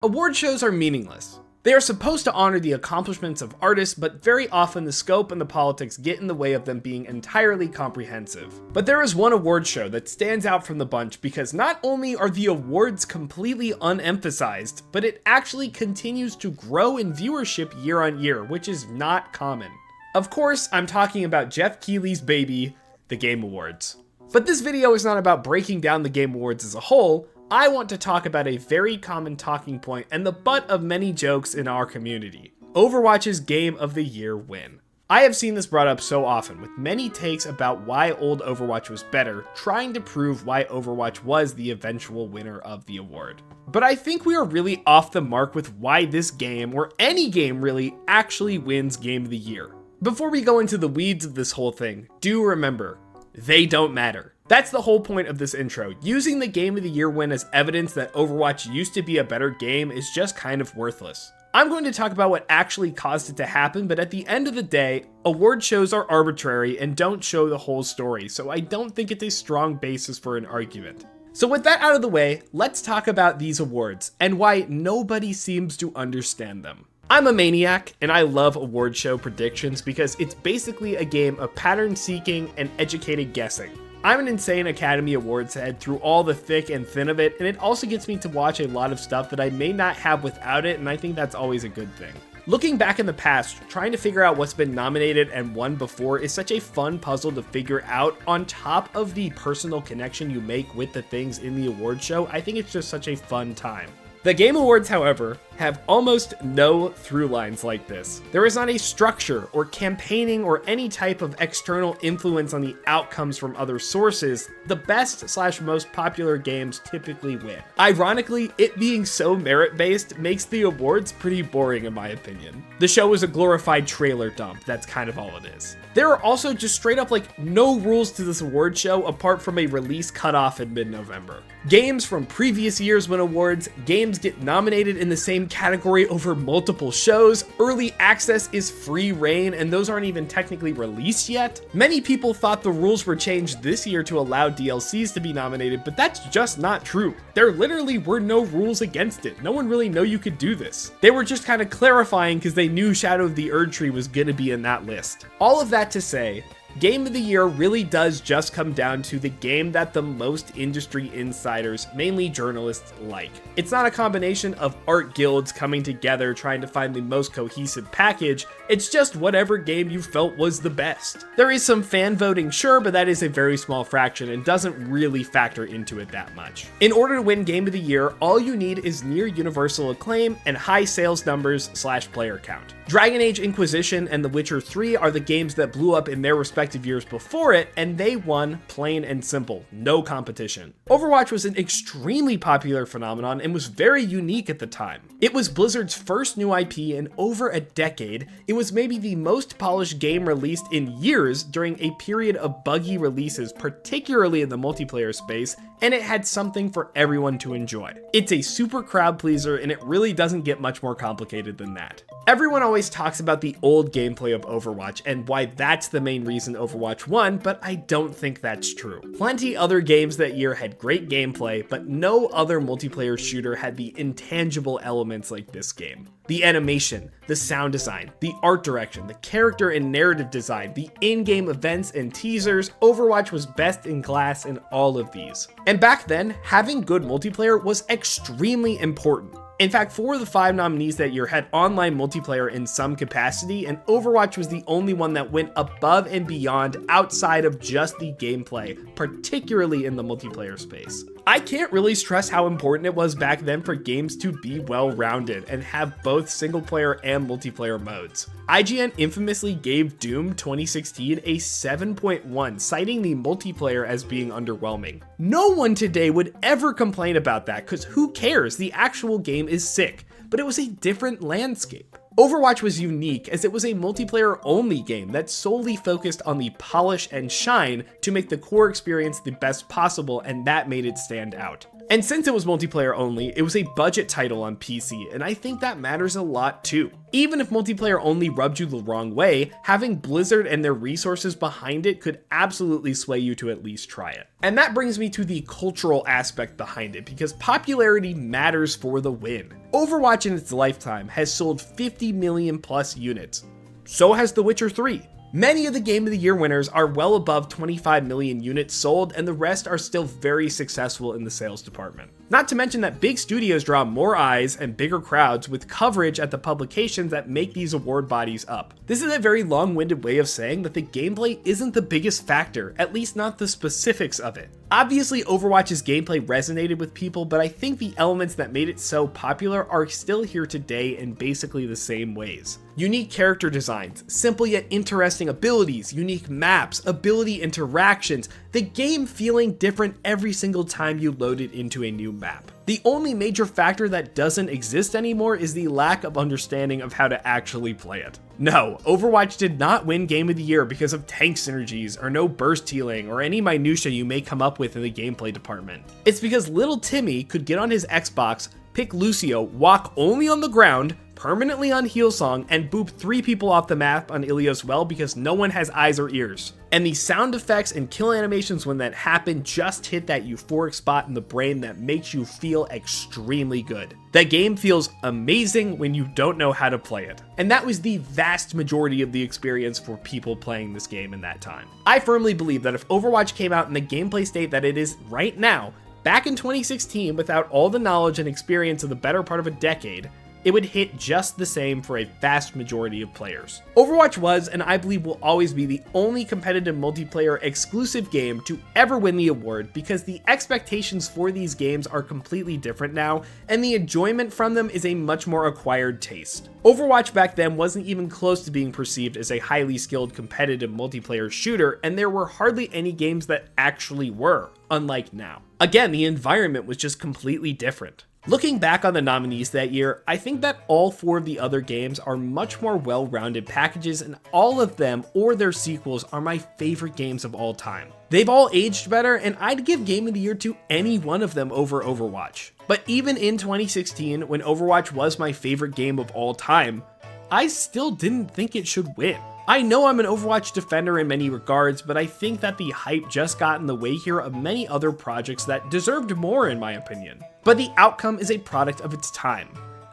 Award shows are meaningless. They are supposed to honor the accomplishments of artists, but very often the scope and the politics get in the way of them being entirely comprehensive. But there is one award show that stands out from the bunch because not only are the awards completely unemphasized, but it actually continues to grow in viewership year on year, which is not common. Of course, I'm talking about Jeff Keighley's baby, the Game Awards. But this video is not about breaking down the Game Awards as a whole. I want to talk about a very common talking point and the butt of many jokes in our community: Overwatch's Game of the Year win. I have seen this brought up so often, with many takes about why old Overwatch was better, trying to prove why Overwatch was the eventual winner of the award. But I think we are really off the mark with why this game, or any game really, actually wins Game of the Year. Before we go into the weeds of this whole thing, do remember, they don't matter. That's the whole point of this intro. Using the Game of the Year win as evidence that Overwatch used to be a better game is just kind of worthless. I'm going to talk about what actually caused it to happen, but at the end of the day, award shows are arbitrary and don't show the whole story, so I don't think it's a strong basis for an argument. So with that out of the way, let's talk about these awards and why nobody seems to understand them. I'm a maniac, and I love award show predictions because it's basically a game of pattern seeking and educated guessing. I'm an insane Academy Awards head through all the thick and thin of it, and it also gets me to watch a lot of stuff that I may not have without it, and I think that's always a good thing. Looking back in the past, trying to figure out what's been nominated and won before is such a fun puzzle to figure out. On top of the personal connection you make with the things in the award show, I think it's just such a fun time. The Game Awards, however, have almost no through lines like this. There is not a structure or campaigning or any type of external influence on the outcomes from other sources. The best/most popular games typically win. Ironically, it being so merit-based makes the awards pretty boring in my opinion. The show is a glorified trailer dump, that's kind of all it is. There are also just straight up no rules to this award show apart from a release cutoff in mid-November. Games from previous years win awards, games get nominated in the same category over multiple shows, early access is free reign, and those aren't even technically released yet. Many people thought the rules were changed this year to allow DLCs to be nominated, but that's just not true. There literally were no rules against it. No one really knew you could do this. They were just kind of clarifying because they knew Shadow of the Erdtree was gonna be in that list. All of that to say, Game of the Year really does just come down to the game that the most industry insiders, mainly journalists, like. It's not a combination of art guilds coming together trying to find the most cohesive package, it's just whatever game you felt was the best. There is some fan voting, sure, but that is a very small fraction and doesn't really factor into it that much. In order to win Game of the Year, all you need is near universal acclaim and high sales numbers/player count. Dragon Age Inquisition and The Witcher 3 are the games that blew up in their respective years before it, and they won plain and simple, no competition. Overwatch was an extremely popular phenomenon and was very unique at the time. It was Blizzard's first new IP in over a decade. It was maybe the most polished game released in years during a period of buggy releases, particularly in the multiplayer space, and it had something for everyone to enjoy. It's a super crowd pleaser, and it really doesn't get much more complicated than that. Everyone always talks about the old gameplay of Overwatch and why that's the main reason Overwatch won, but I don't think that's true. Plenty other games that year had great gameplay, but no other multiplayer shooter had the intangible elements like this game. The animation, the sound design, the art direction, the character and narrative design, the in-game events and teasers, Overwatch was best in class in all of these. And back then, having good multiplayer was extremely important. In fact, 4 of the 5 nominees that year had online multiplayer in some capacity, and Overwatch was the only one that went above and beyond outside of just the gameplay, particularly in the multiplayer space. I can't really stress how important it was back then for games to be well-rounded and have both single-player and multiplayer modes. IGN infamously gave Doom 2016 a 7.1, citing the multiplayer as being underwhelming. No one today would ever complain about that, because who cares? The actual game is sick, but it was a different landscape. Overwatch was unique as it was a multiplayer-only game that solely focused on the polish and shine to make the core experience the best possible, and that made it stand out. And since it was multiplayer only, it was a budget title on PC, and I think that matters a lot too. Even if multiplayer only rubbed you the wrong way, having Blizzard and their resources behind it could absolutely sway you to at least try it. And that brings me to the cultural aspect behind it, because popularity matters for the win. Overwatch in its lifetime has sold 50 million plus units. So has The Witcher 3. Many of the Game of the Year winners are well above 25 million units sold, and the rest are still very successful in the sales department. Not to mention that big studios draw more eyes and bigger crowds with coverage at the publications that make these award bodies up. This is a very long-winded way of saying that the gameplay isn't the biggest factor, at least not the specifics of it. Obviously, Overwatch's gameplay resonated with people, but I think the elements that made it so popular are still here today in basically the same ways. Unique character designs, simple yet interesting abilities, unique maps, ability interactions, the game feeling different every single time you load it into a new map. The only major factor that doesn't exist anymore is the lack of understanding of how to actually play it. No, Overwatch did not win Game of the Year because of tank synergies or no burst healing or any minutia you may come up with in the gameplay department. It's because little Timmy could get on his Xbox, pick Lucio, walk only on the ground, permanently on Healsong, and boop 3 people off the map on Ilios well because no one has eyes or ears. And the sound effects and kill animations when that happen just hit that euphoric spot in the brain that makes you feel extremely good. That game feels amazing when you don't know how to play it. And that was the vast majority of the experience for people playing this game in that time. I firmly believe that if Overwatch came out in the gameplay state that it is right now, back in 2016 without all the knowledge and experience of the better part of a decade, it would hit just the same for a vast majority of players. Overwatch was, and I believe will always be, the only competitive multiplayer exclusive game to ever win the award because the expectations for these games are completely different now, and the enjoyment from them is a much more acquired taste. Overwatch back then wasn't even close to being perceived as a highly skilled competitive multiplayer shooter, and there were hardly any games that actually were, unlike now. Again, the environment was just completely different. Looking back on the nominees that year, I think that all 4 of the other games are much more well-rounded packages, and all of them or their sequels are my favorite games of all time. They've all aged better, and I'd give Game of the Year to any one of them over Overwatch. But even in 2016, when Overwatch was my favorite game of all time, I still didn't think it should win. I know I'm an Overwatch defender in many regards, but I think that the hype just got in the way here of many other projects that deserved more in my opinion. But the outcome is a product of its time.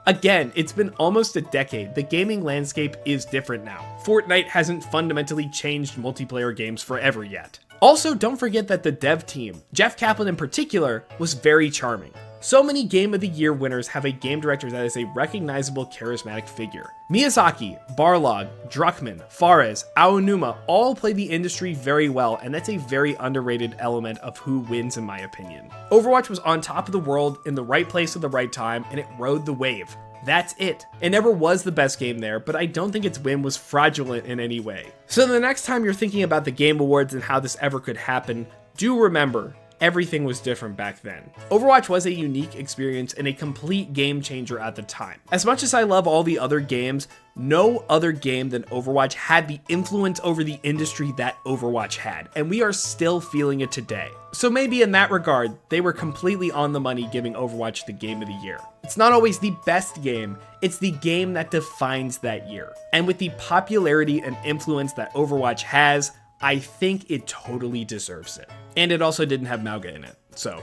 Again, it's been almost a decade. The gaming landscape is different now. Fortnite hasn't fundamentally changed multiplayer games forever yet. Also, don't forget that the dev team, Jeff Kaplan in particular, was very charming. So many Game of the Year winners have a game director that is a recognizable, charismatic figure. Miyazaki, Barlog, Druckmann, Fares, Aonuma all play the industry very well, and that's a very underrated element of who wins in my opinion. Overwatch was on top of the world, in the right place at the right time, and it rode the wave. That's it. It never was the best game there, but I don't think its win was fraudulent in any way. So the next time you're thinking about the Game Awards and how this ever could happen, do remember, everything was different back then. Overwatch was a unique experience and a complete game changer at the time. As much as I love all the other games, no other game than Overwatch had the influence over the industry that Overwatch had, and we are still feeling it today. So maybe in that regard, they were completely on the money giving Overwatch the Game of the Year. It's not always the best game, it's the game that defines that year. And with the popularity and influence that Overwatch has, I think it totally deserves it. And it also didn't have Mauga in it, so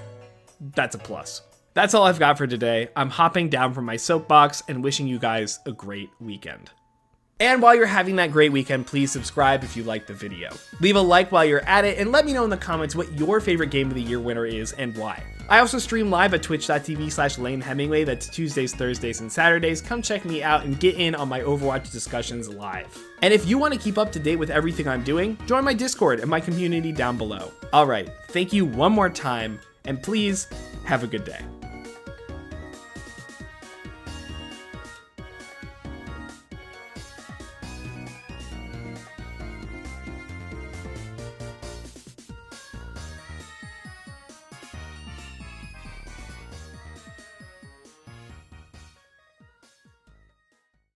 that's a plus. That's all I've got for today. I'm hopping down from my soapbox and wishing you guys a great weekend. And while you're having that great weekend, please subscribe if you liked the video. Leave a like while you're at it, and let me know in the comments what your favorite Game of the Year winner is and why. I also stream live at twitch.tv/LaneHemingway. That's Tuesdays, Thursdays, and Saturdays. Come check me out and get in on my Overwatch discussions live. And if you want to keep up to date with everything I'm doing, join my Discord and my community down below. Alright, thank you one more time, and please have a good day.